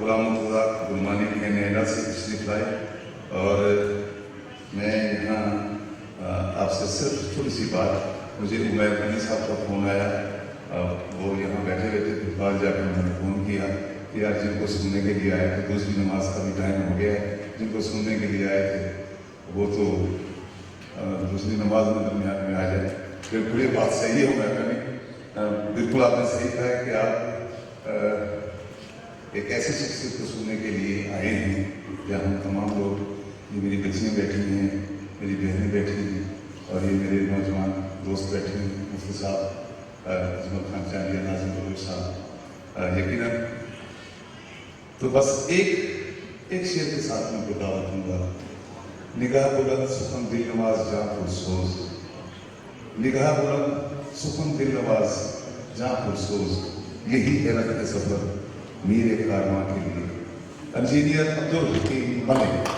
غلام مرتضیٰ گلمانی کے نوئیڈا سے تشریف لائے اور میں یہاں آپ سے صرف تھوڑی سی بات، مجھے عمیر غنی صاحب کا فون آیا، وہ یہاں بیٹھے ہوئے تھے، پھر باہر جا کے میں نے فون کیا کہ یار جن کو سننے کے لیے آئے تھے، دوسری نماز کا بھی ٹائم ہو گیا ہے، جن کو سننے کے لیے آئے تھے وہ تو دوسری نماز میں درمیان میں آ جائے۔ بالکل یہ بات صحیح ہے عمیر غنی، بالکل آپ نے صحیح کہا ہے کہ آپ ایک ایسی شخصیت کو سننے کے لیے آئے ہیں جہاں ہم تمام لوگ، یہ میری بچیاں بیٹھی ہیں، میری بہنیں بیٹھی ہیں اور یہ میرے نوجوان دوست بیٹھے ہیں، مفتی صاحب، عظمت خان چاندیا، ناظم بلوچ صاحب، یقیناً تو بس ایک شعر کے ساتھ میں کو دعوت دوں گا۔ نگاہ بلند سخن دل نواز جاں پرسوز، نگاہ بلند سخن دل نواز جاں پرسوز، یہی ہے رخت سفر میر کارواں کے لیے۔ انجینئر عبدالحکیم ملک۔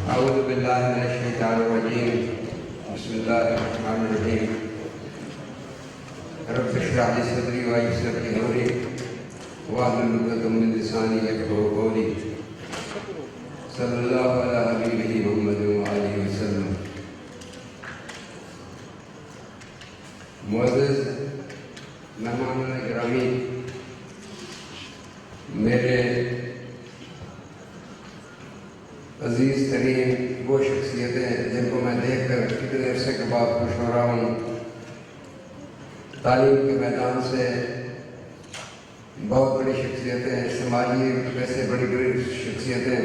اعوذ باللہ من الشیطان الرجیم، بسم اللہ الرحمن الرحیم۔ رب اشرح لی صدری ویسر لی امری واحلل عقدۃ من لسانی یفقہوا قولی۔ صلی اللہ علی حبیبہ محمد وآلہ وسلم۔ معزز مہمان گرامی، میرے عزیز ترین وہ شخصیتیں جن کو میں دیکھ کر کتنے عرصے کے بعد خوش ہو رہا ہوں، تعلیم کے میدان سے بہت بڑی شخصیتیں، سماجی رتبے سے بڑی بڑی شخصیتیں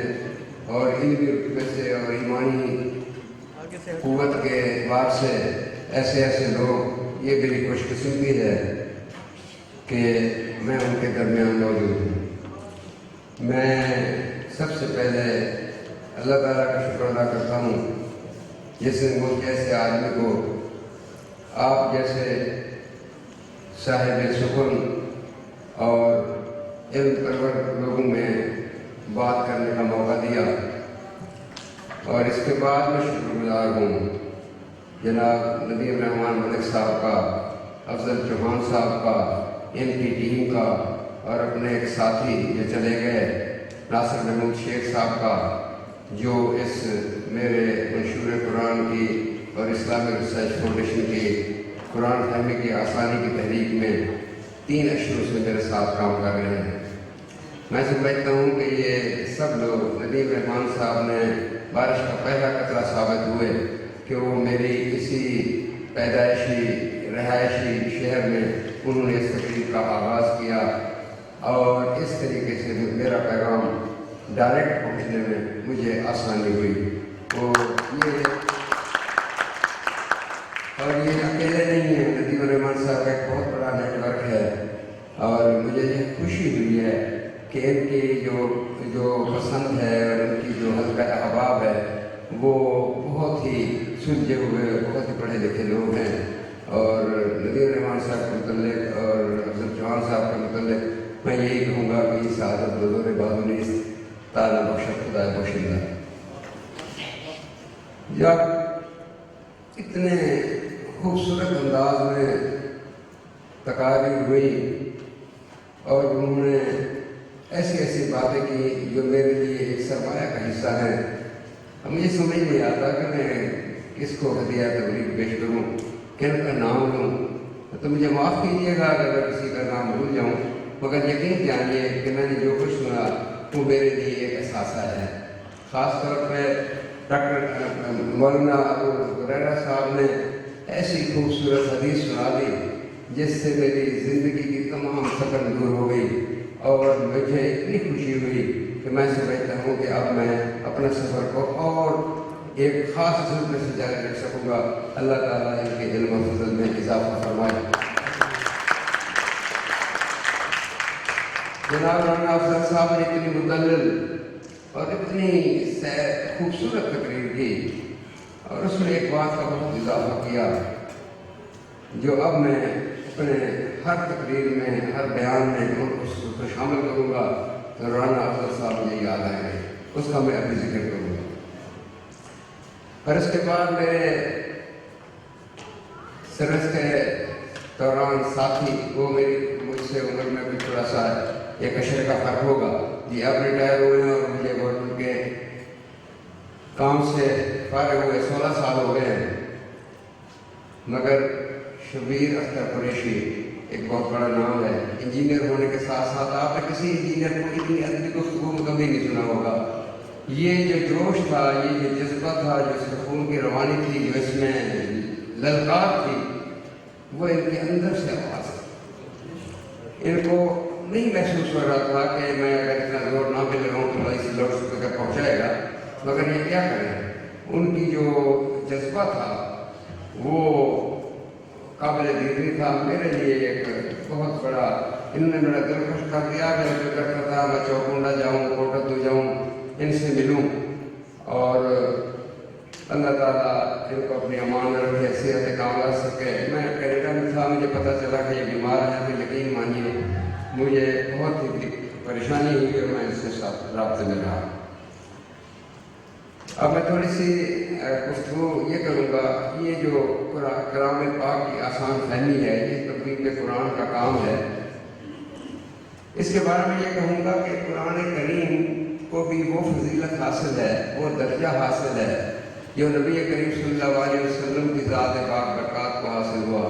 اور علمی رتبے سے اور ایمانی قوت کے اعتبار سے ایسے لوگ، یہ میری خوش قسمتی ہے کہ میں ان کے درمیان موجود ہوں۔ میں سب سے پہلے اللہ تعالیٰ کا شکر ادا کرتا ہوں جس نے مجھ جیسے آدمی کو آپ جیسے صاحب سکون اور علم پرور لوگوں میں بات کرنے کا موقع دیا، اور اس کے بعد میں شکر گزار ہوں جناب ندیم رحمان ملک صاحب کا، افضل چوہان صاحب کا، ان کی ٹیم کا، اور اپنے ایک ساتھی جو چلے گئے ناصر محمود شیخ صاحب کا، جو اس میرے منشور قرآن کی اور اسلامک ریسرچ فاؤنڈیشن کی قرآن فہمی کی آسانی کی تحریک میں 3 اشہر سے میرے ساتھ کام کر رہے ہیں۔ میں سمجھتا ہوں کہ یہ سب لوگ ندیم رحمان صاحب نے بارش کا پہلا قطرہ ثابت ہوئے کہ وہ میری اسی پیدائشی رہائشی شہر میں انہوں نے اس تقریب کا آغاز کیا، اور اس طریقے سے میرا پیغام ڈائریکٹ پہنچنے میں مجھے آسانی ہوئی۔ اور یہ اکیلے نہیں ہیں، ندیم رحمان صاحب کا ایک بہت بڑا نیٹ ورک ہے، اور مجھے یہ خوشی ہوئی ہے کہ ان کی جو پسند ہے اور ان کی جو حلقہ احباب ہے وہ بہت ہی سلجھے ہوئے، بہت ہی پڑھے لکھے لوگ ہیں، اور ندیم رحمان صاحب کے متعلق اور افضل چوہان صاحب کے متعلق میں یہی کہوں گا کہ یہ سعادت بزور بازو تعالیٰ بخشت خدا بخشندہ۔ جب اتنے خوبصورت انداز میں تقاریر ہوئی اور انہوں نے ایسی باتیں کی جو میرے لیے ایک سرمایہ کا حصہ ہے، مجھے سمجھ نہیں آتا کہ میں کس کو ہدیہ تبریک پیش کروں، کن کا نام لوں، تو مجھے معاف کیجیے گا اگر کسی کا نام بھول جاؤں، مگر یقین جانیے کہ میں نے جو کچھ سنا وہ میرے لیے ایک احساسہ ہے۔ خاص طور پہ ڈاکٹر مولانا ابو ہریرہ صاحب نے ایسی خوبصورت حدیث سنا دی جس سے میری زندگی کی تمام تھکن دور ہو گئی، اور مجھے اتنی خوشی ہوئی کہ میں سمجھتا ہوں کہ اب میں اپنے سفر کو اور ایک خاص ضرورت سے جاری رکھ سکوں گا۔ اللہ تعالیٰ ان کے علم و فضل میں اضافہ فرمائے۔ جناب رانا افضل صاحب نے اتنی مدلل اور اتنی خوبصورت تقریر کی، اور اس میں ایک بات کا بہت اضافہ کیا جو اب میں اپنے ہر تقریر میں ہر بیان میں اس کو شامل کروں گا تو رانا افضل صاحب مجھے یاد آئیں گے، اس کا میں ابھی ذکر کروں گا۔ اور اس کے بعد میرے سروس کے دوران ساتھی، وہ میری مجھ سے عمر میں بھی تھوڑا سا ایک اشرے کا فرق ہوگا، یہ اب ریٹائر ہوئے ہیں اور مجھے گورنمنٹ کے کام سے فارغ ہوئے 16 سال ہو گئے ہیں، مگر شبیر اختر قریشی ایک بہت بڑا نام ہے۔ انجینئر ہونے کے ساتھ ساتھ آپ نے کسی انجینئر کو اتنی ادبی گفتگو میں کبھی نہیں سنا ہوگا۔ یہ جو جوش تھا، یہ جو جذبہ تھا، جو اس کے خون کی روانی تھی، جو اس میں للکار تھی، وہ ان کے اندر سے آواز تھی۔ ان کو نہیں محسوس ہو رہا تھا کہ میں اگر اتنا زور نہ بھی لگاؤں تو اس لاؤڈ اسپیکر پہنچائے گا، مگر یہ کیا کریں، ان کی جو جذبہ تھا وہ قابل دیدنی تھا۔ میرے لیے ایک بہت بڑا، انہوں نے میرا دل خوش کر دیا۔ میں جو کرتا تھا میں چوکنڈا جاؤں، کوٹدو جاؤں، ان سے ملوں، اور اللہ تعالیٰ ان کو اپنی امان رکھے، صحت کاملہ سکے۔ میں کینیڈا میں تھا، مجھے پتہ چلا کہ یہ بیمار ہے، تو یقین مانیے مجھے بہت ہی پریشانی ہوئی اور میں اس کے ساتھ رابطے میں رہا۔ اب میں تھوڑی سی گفتگو یہ کروں گا، یہ جو کلام پاک کی آسان فہمی ہے، یہ تقویم قرآن کا کام ہے۔ اس کے بارے میں یہ کہوں گا کہ قرآن کریم کو بھی وہ فضیلت حاصل ہے، وہ درجہ حاصل ہے جو نبی کریم صلی اللہ علیہ وسلم کی ذات پاک برکات کو حاصل ہوا۔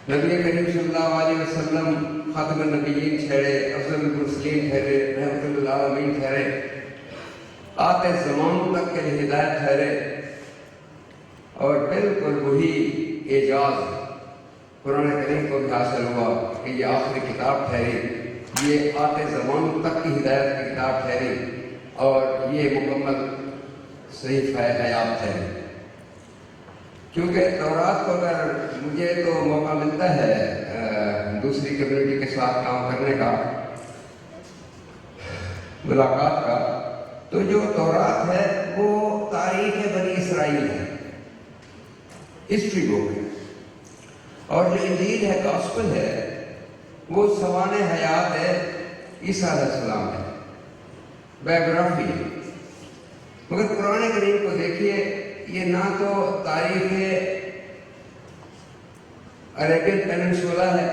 نبی کریم صلی اللہ علیہ وسلم خاتم النبیین ٹھہرے، افضل المرسلین ٹھہرے، رحمت للعالمین ٹھہرے، آتے زمان تک کے لیے ہدایت ٹھہرے، اور بالکل وہی اعجاز قرآن کریم کو بھی حاصل ہوا کہ یہ آخری کتاب ٹھہری، یہ آتے زمان تک کی ہدایت کی کتاب ٹھہری، اور یہ مکمل صحیح حیات ٹھہری۔ کیونکہ تورات کو اگر مجھے تو موقع ملتا ہے دوسری کمیونٹی کے ساتھ کام کرنے کا، ملاقات کا، تو جو تورات ہے وہ تاریخ بنی اسرائیل ہے، ہسٹری بک ہے، اور جو انجیل ہے، گاسپل ہے، وہ سوانح حیات ہے، عیسیٰ علیہ السلام ہے، بایوگرافی ہے۔ مگر قرآن کریم کو دیکھیے، یہ نہ تو تاریخ عربین پیننسولا ہے،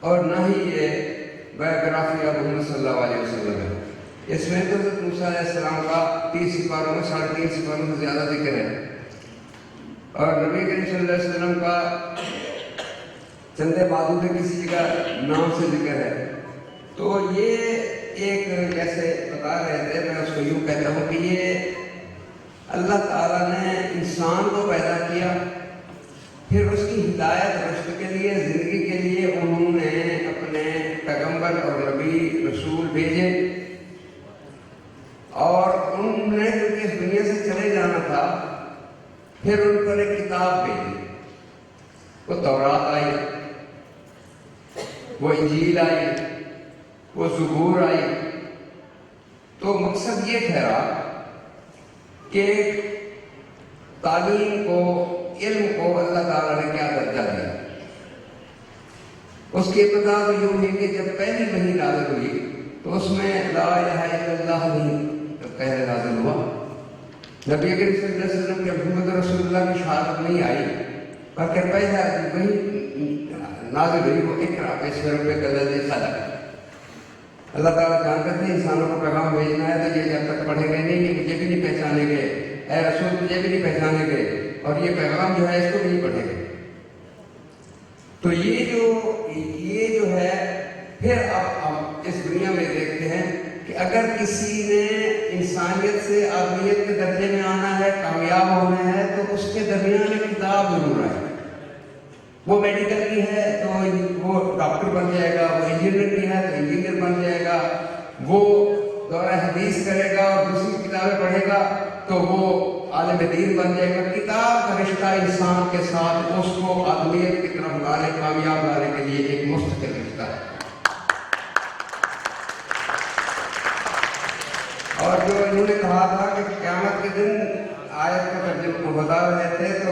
اور نہ ہی یہ بایوگرافی آف محمد صلی اللہ علیہ وسلم ہے۔ اس میں تو حضرت موسیٰ علیہ السلام کا 30 سپاروں میں 3.5 سپاروں سے زیادہ ذکر ہے، اور نبی کریم صلی اللہ علیہ وسلم کا چندے معدود کسی جگہ نام سے ذکر ہے۔ تو یہ ایک جیسے بتا رہے تھے، میں اس کو یوں کہتا ہوں کہ یہ اللہ تعالیٰ نے انسان کو پیدا کیا، پھر اس کی ہدایت رشد کے لیے، زندگی کے لیے انہوں نے اپنے پیغمبر اور نبی رسول بھیجے، اور انہوں نے کیونکہ اس دنیا سے چلے جانا تھا، پھر ان پر ایک کتاب بھیجی، وہ تورات آئی، وہ انجیل آئی، وہ زبور آئی۔ تو مقصد یہ ٹھہرا کہ تعلیم کو، علم کو اللہ تعالیٰ نے کیا درجہ دیا۔ اس کی ابتدا تو یوں ہے کہ جب پہلی وحی نازل ہوئی تو اس میں لا الہ الا اللہ نہیں پہلے نازل ہوا۔ نبی کریم صلی اللہ علیہ وسلم کے محمد رسول اللہ کی شہادت نہیں آئی، بلکہ پہلا وہی نازل ہوئی وہ اقرا بسم ربک الذی خلق۔ اللہ تعالیٰ جانتے تھے انسانوں کو پیغام بھیجنا ہے، تو یہ جب تک پڑھیں گے نہیں، یہ مجھے بھی نہیں پہچانیں گے، اے رسول مجھے بھی نہیں پہچانیں گے، اور یہ پیغام جو ہے اس کو بھی نہیں پڑھیں گے۔ تو یہ جو ہے، پھر اب ہم اس دنیا میں دیکھتے ہیں کہ اگر کسی نے انسانیت سے آدمیت کے درجے میں آنا ہے، کامیاب ہونا ہے، تو اس کے درمیان ایک کتاب ضرور ہے۔ وہ میڈیکل کی ہے تو وہ ڈاکٹر بن جائے گا، وہ انجینئر کی ہے تو انجینئر بن جائے گا، وہ دورہ حدیث کرے گا اور دوسری کتابیں پڑھے گا تو وہ عالم دین بن جائے گا۔ کتاب کا رشتہ انسان کے ساتھ اس کو آدمیت کی طرف لانے، کامیاب لانے کے لیے ایک مستقل رشتہ ہے۔ اور جو انہوں نے کہا تھا کہ قیامت کے دن آیت کا ترجمہ بتا رہے تھے، تو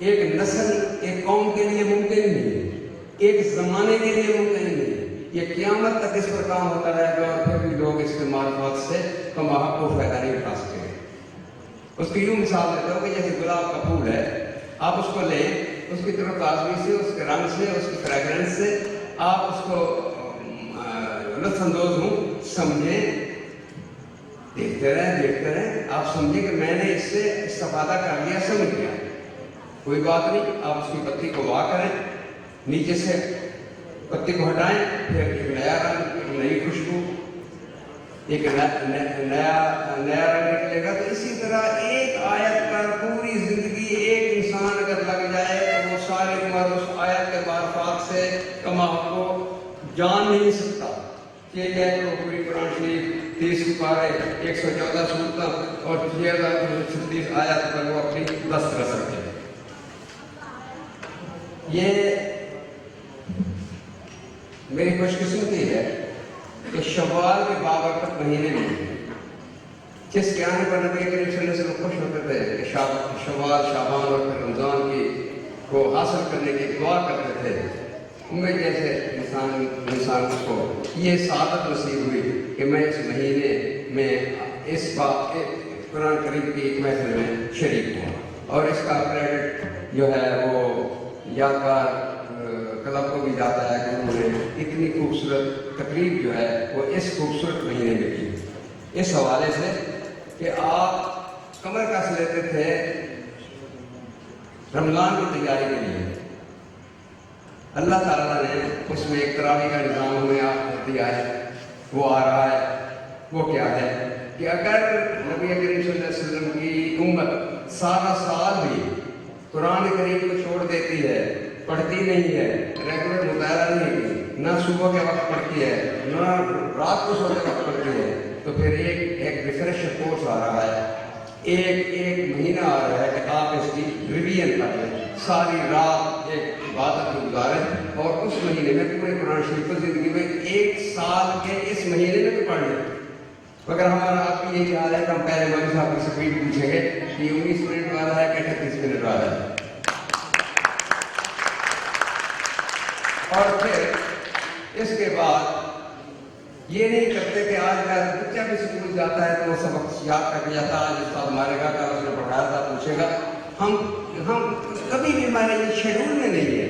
ایک نسل ایک قوم کے لیے ممکن نہیں ہے, ایک زمانے کے لیے ممکن نہیں ہے. یہ قیامت تک اس پر کام ہوتا رہے گا اور پھر بھی لوگ اس کے معلومات سے کم حق کو فائدہ نہیں اٹھا سکیں گے. اس کی یوں مثال دیتا ہوں کہ جیسے گلاب کا پھول ہے, آپ اس کو لیں, اس کی طرف تازگی سے, اس کے رنگ سے, اس کی فریگرنس سے آپ اس کو لطف اندوز ہوں, سمجھیں, دیکھتے رہیں, آپ سمجھیں کہ میں نے اس سے استفادہ کر لیا, سمجھ گیا, کوئی بات نہیں. آپ اس کی پتی کو وا کریں, نیچے سے پتی کو ہٹائیں, پھر ایک نیا رنگ, ایک نئی خوشبو, ایک نیا رنگ نکلے گا. تو اسی طرح ایک آیت پر پوری زندگی ایک انسان اگر لگ جائے تو وہ ساری عمر اس آیت کے معرفات سے کما کو جان نہیں سکتا. یہ ہے تو پوری قرآن شریف 30 پارے 114 سورتیں اور 6036 آیات پر وہ اپنی دست کر سکتے ہیں. یہ میری خوش قسمتی ہے کہ شوال کے بابرکت مہینے میں جس کے آنے پر نبی کریم صلی اللہ علیہ وسلم خوش ہوتے تھے کہ شوال, شعبان اور پھر رمضان کی کو حاصل کرنے کی دعا کرتے تھے, ان میں جیسے انسان کو یہ سعادت نصیب ہوئی کہ میں اس مہینے میں اس بات قرآن کریم کی ایک محفل میں شریک ہوں, اور اس کا کریڈٹ جو ہے وہ یادگار کلب کو بھی جاتا ہے کہ انہوں نے اتنی خوبصورت تقریب جو ہے وہ اس خوبصورت مہینے میں کی. اس حوالے سے کہ آپ کمر کس لیتے تھے رمضان کی تیاری کے لیے, اللہ تعالیٰ نے اس میں ایک تراویح کا نظام ہمیں آپ دیا ہے, وہ آ رہا ہے. وہ کیا ہے کہ اگر نبی کریم صلی اللہ علیہ وسلم کی امت سارا سال بھی قرآن کریم کو چھوڑ دیتی ہے, پڑھتی نہیں ہے, ریگولر مطالعہ نہیں کی, نہ صبح کے وقت پڑھتی ہے, نہ رات کو سوتے وقت پڑھتی ہے, تو پھر ایک ریفریش کورس آ رہا ہے, ایک مہینہ آ رہا ہے کہ آپ اس کی ریویژن کر لیں, ساری رات ایک عبادت کو گزاریں اور اس مہینے میں پورے قرآن شریف کو زندگی میں ایک سال کے اس مہینے میں تو پڑھ لیں. اگر ہمارا آپ کی یہی حال ہے کہ ہم پہلے مولوی صاحب کی سپیڈ پوچھیں گے کہ 19 منٹ والا ہے کہ 38 منٹ والا ہے, اور پھر اس کے بعد یہ نہیں کرتے کہ آج کا بچہ بھی اسکول جاتا ہے تو وہ سبق یاد کر کے جاتا ہے, آج استاد مارے گا, کل اس نے پڑھایا تھا پوچھے گا. ہم کبھی بھی ہمارے یہ شیڈول میں نہیں ہے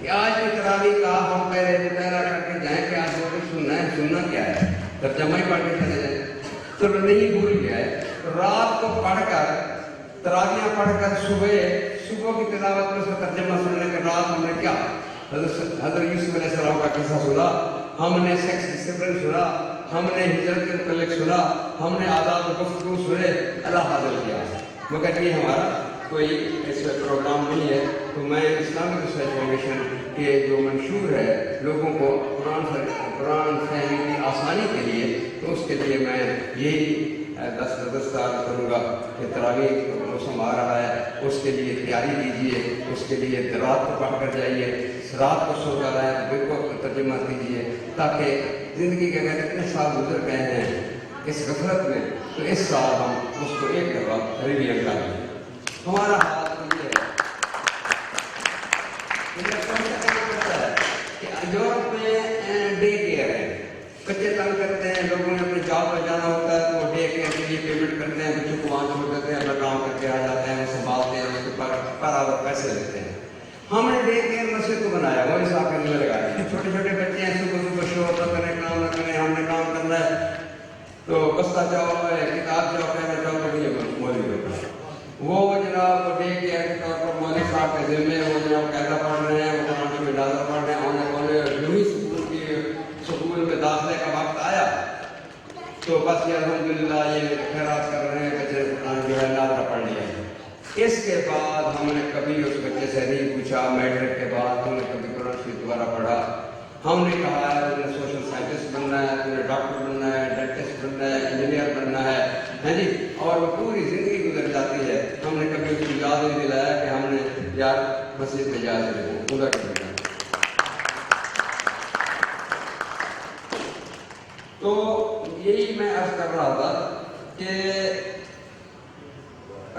کہ آج کی تراویح کا ہم پہلے مطالعہ کر کے جائیں کہ آج وہ سننا ہے, سننا کیا ہے, ترجمہ ہی پڑھ کے چلے جائیں. تو نہیں بھول گیا ہے, رات کو پڑھ کر تراویحاں پڑھ کر صبح کی تلاوت میں اس کا ترجمہ سننے کے رات ہم نے کیا حضرت یوسف علیہ السلام کا قصہ سنا, ہم نے سیکس ڈسپلن سنا, ہم نے ہجرت کے متعلق سنا, ہم نے آداب گفتگو سنے, اللہ حاضر کیا. مگر یہ ہمارا کوئی اس پروگرام نہیں ہے. تو میں اسلامک ریسرچ فاؤنڈیشن کے جو منشور ہے لوگوں کو قرآن فہمی کی آسانی کے لیے, تو اس کے لیے میں یہی دستار کروں گا کہ تراویح موسم آ رہا ہے, اس کے لیے تیاری کیجیے, اس کے لیے رات کو پڑھ کر جائیے, رات کو سو جا رہا ہے دل کو ترجمہ کیجیے, تاکہ زندگی کے اگر اتنے سال گزر گئے ہیں اس غفلت میں تو اس سال ہم اس کو ایک دفعہ ریویژن کر لیں. ہمارا حال تو یہ ہے کہ یورپ میں ڈے کیئر ہے, بچے تنگ کرتے ہیں, لوگوں نے اپنے جاب پر جانا ہوتا ہے تو ڈے کیئر کے لیے پیمنٹ کرتے ہیں, بچوں کو وہاں چھوڑ دیتے ہیں, اپنا کام کر کے آ جاتے ہیں, وہ سنبھالتے ہیں, اس کے پر پیسے لیتے ہیں. ہم نے ڈے کیئر مسجد کو بنایا, وہ حساب کرنے لگایا. چھوٹے چھوٹے بچے ہیں, صبح شور نہ کریں, کام نہ کریں, ہم نے کام کرنا ہے, تو بستہ جاؤ, کتاب جاؤ, کہنا جاؤ تو نہیں مولوی ہوتا ہے. وہ جناب ڈے کیئر کے طور پر مولوی صاحب کے ذمے, وہ جناب قاعدہ پڑھ رہے ہیں, وہ قرآن کی مجازہ پڑھ رہے ہیں, سکول میں داخلے کا وقت آیا تو بس یہ الحمدللہ یہ خیرات کر رہے ہیں, بچے جو ہے ناظرہ پڑھ لیا. اس کے بعد ہم نے کبھی اس بچے سے نہیں پوچھا میٹرک کے بعد ہم نے کبھی قرآن شریف دوبارہ پڑھا. ہم نے کہا ہے تم نے سوشل سائنٹسٹ بننا ہے, تم نے ڈاکٹر بننا ہے, ڈینٹسٹ بننا ہے, انجینئر بننا ہے جی, اور وہ پوری زندگی گزر جاتی ہے. ہم نے کبھی اس کو یاد نہیں دلایا کہ ہم نے یار مسجد میں جا سکتے خدا کے بنا. تو یہی میں عرض کر رہا تھا کہ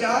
4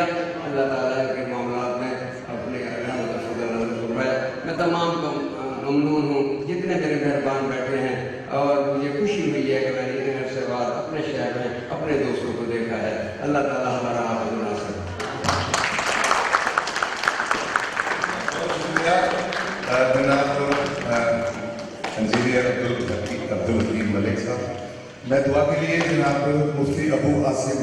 کیا. اللہ تعالیٰ کے معاملات میں اپنے رحمت و فضل نازل فرمائے. میں تمام کو ممنون ہوں جتنے میرے مہربان بیٹھے ہیں، اور مجھے خوشی ہوئی ہے کہ میں نے اتنے عرصے بعد اپنے شہر میں اپنے دوستوں کو دیکھا ہے. اللہ تعالیٰ ہمارا حافظ ناصر. جناب انجینئر عبدالحکیم ملک صاحب، میں دعا کے لیے جناب مفتی ابو عاصم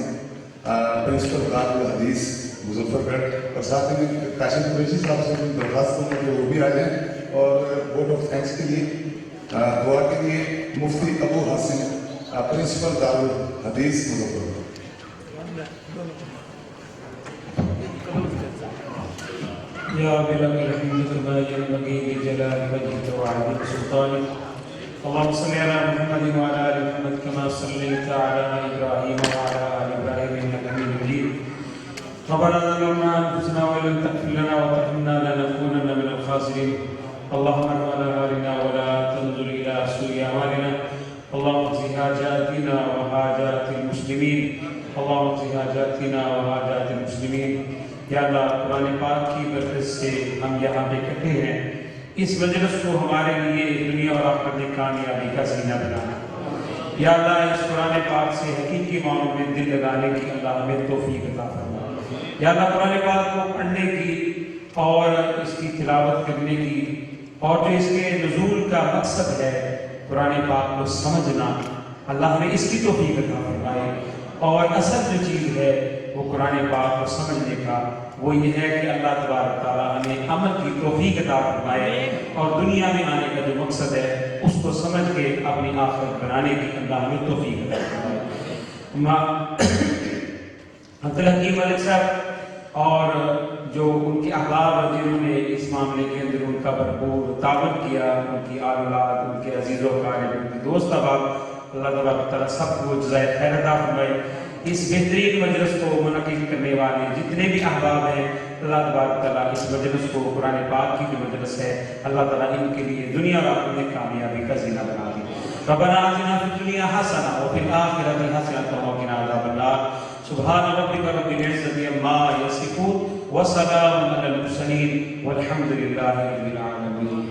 پرنسپل دار الحدیث مظفر گڑھ اور ساتھ میں کاشم قریشی صاحب سے درخواست کروں کہ وہ بھی آ جائیں اور ووٹ آف تھینکس کے لیے دعا کے لیے مفتی ابو عاصم پرنسپل دار الحدیث مظفر گڑھ. يا بلغ الحمد ما ينبغي لجلال وجهك وعظيم سلطانك. اللهم صل على محمد وعلى ال محمد كما صليت على ابراهيم وعلى ال ابراهيم انك حميد مجيد. ربنا ظلمنا انفسنا وان لم تغفر لنا وترحمنا لنكونن من الخاسرين. اللهم ارحم على حالنا ولا تنظر الى سوء اعمالنا. اللهم اقض حاجاتنا وحاجات المسلمين. اللهم اقض حاجاتنا وحاجات المسلمين. یا اللہ قرآن پاک کی برکت سے ہم یہاں پہ اکٹھے ہیں. اس مجلس کو ہمارے لیے دنیا اور آخرت میں کامیابی کا زینہ بنانا. یا اللہ اس قرآن پاک سے حقیقی معنوں میں دل لگانے کی اللہ ہمیں توفیق عطا فرما. یا اللہ قرآن پاک کو پڑھنے کی اور اس کی تلاوت کرنے کی اور جو اس کے نزول کا مقصد ہے قرآن پاک کو سمجھنا، اللہ ہمیں اس کی توفیق عطا فرمائے. اور اصل جو چیز ہے وہ قرآن پاک کو سمجھنے کا وہ یہ ہے کہ اللہ تبارک تعالیٰ ہمیں عمل کی توفیق عطا فرمائے اور دنیا میں آنے کا جو مقصد ہے اس کو سمجھ کے اپنی آخرت بنانے کی اللہ ہمیں توفیق عطا فرمائے. عبدالحکیم ملک صاحب اور جو ان کے احباب جنہوں نے اس معاملے کے اندر ان کا بھرپور تعاون کیا، ان کی اولاد، ان کے عزیز و اقارب، ان کے دوست احباب، اللہ تبارک تعالیٰ سب کو جزائے خیر عطا فرمائے. اس بہترین مجلس کو منعقد کرنے والے جتنے بھی احباب ہیں اللہ تبارک تعالیٰ اس مجلس کو قرآن پاک کی جو مجلس ہے اللہ تعالیٰ ان کے لیے دنیا اور آخرت میں کامیابی کا زینہ بنا دے. ربنا آتنا فی الدنیا حسنہ وفی الآخرۃ حسنۃ وقنا عذاب النار. سبحان ربک رب العزۃ عما یصفون وسلام علی المرسلین والحمد للہ رب العالمین.